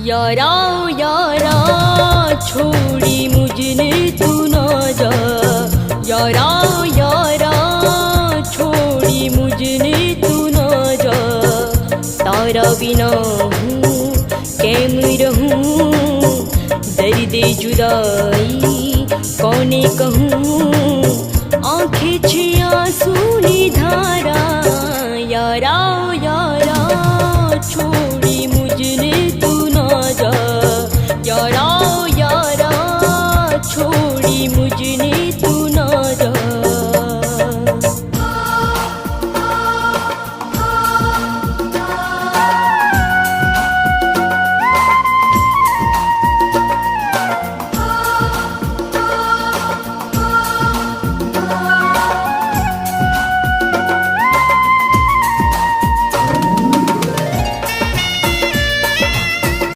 यारा यारा छोड़ी मुझने तू ना जा, यारा यारा छोड़ी मुझने तू ना जा। तारा बिना हूँ कैम रहूँ, दर्द जुदाई कौने कहूँ, आँखें छे आंसू नी धारा। यारा यारा छोड़